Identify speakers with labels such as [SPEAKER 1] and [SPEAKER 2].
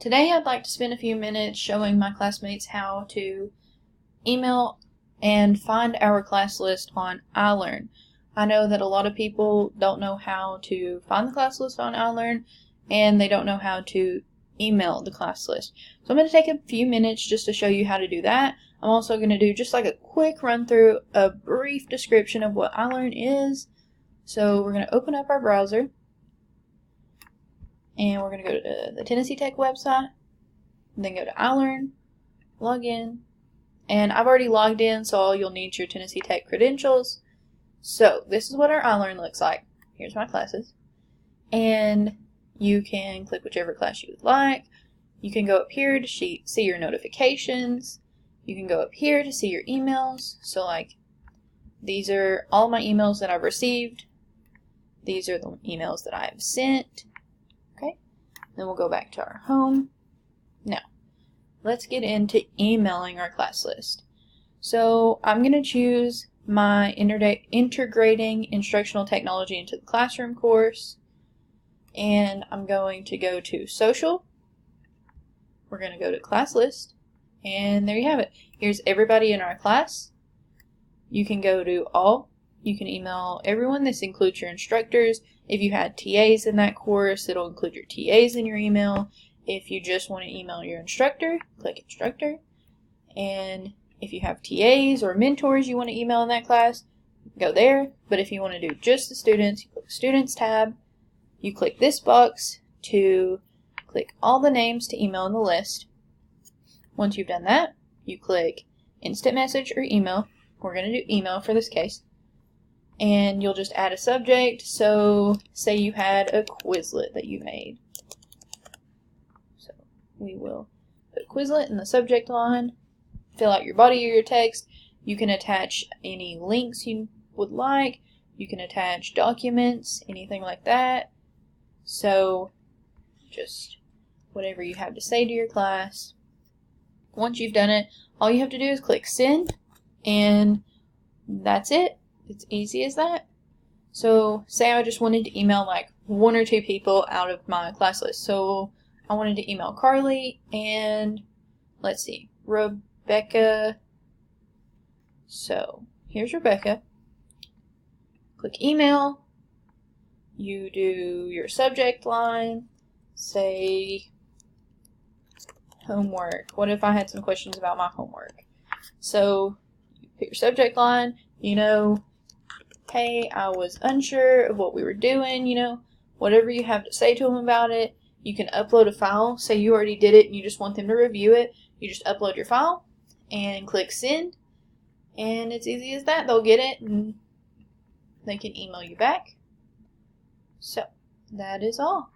[SPEAKER 1] Today I'd like to spend a few minutes showing my classmates how to email and find our class list on iLearn. I know that a lot of people don't know how to find the class list on iLearn and they don't know how to email the class list. So I'm going to take a few minutes just to show you how to do that. I'm also going to do just like a quick run through, a brief description of what iLearn is. So we're going to open up our browser. And we're going to go to the Tennessee Tech website, then go to iLearn, log in, and I've already logged in, so all you'll need is your Tennessee Tech credentials. So this is what our iLearn looks like. Here's my classes, and you can click whichever class you would like. You can go up here to see your notifications. You can go up here to see your emails. So like, these are all my emails that I've received. These are the emails that I have sent. Then we'll go back to our home. Now, let's get into emailing our class list. So I'm going to choose my Integrating Instructional Technology into the Classroom course. And I'm going to go to Social. We're going to go to Class List. And there you have it. Here's everybody in our class. You can go to All. You can email everyone. This includes your instructors. If you had TAs in that course, it'll include your TAs in your email. If you just want to email your instructor, click Instructor. And if you have TAs or mentors you want to email in that class, go there. But if you want to do just the students, you click Students tab. You click this box to click all the names to email in the list. Once you've done that, you click Instant Message or Email. We're going to do Email for this case. And you'll just add a subject. So say you had a Quizlet that you made. So we will put Quizlet in the subject line, fill out your body of your text. You can attach any links you would like. You can attach documents, anything like that. So just whatever you have to say to your class. Once you've done it, all you have to do is click Send, and that's it. It's easy as that. So say I just wanted to email like 1 or 2 people out of my class list. So I wanted to email Carly and let's see, Rebecca. So here's Rebecca. Click Email. You do your subject line. Say homework. What if I had some questions about my homework? So you put your subject line, hey, I was unsure of what we were doing, whatever you have to say to them about it. You can upload a file. Say you already did it and you just want them to review it. You just upload your file and click Send. And it's easy as that. They'll get it and they can email you back. So, that is all.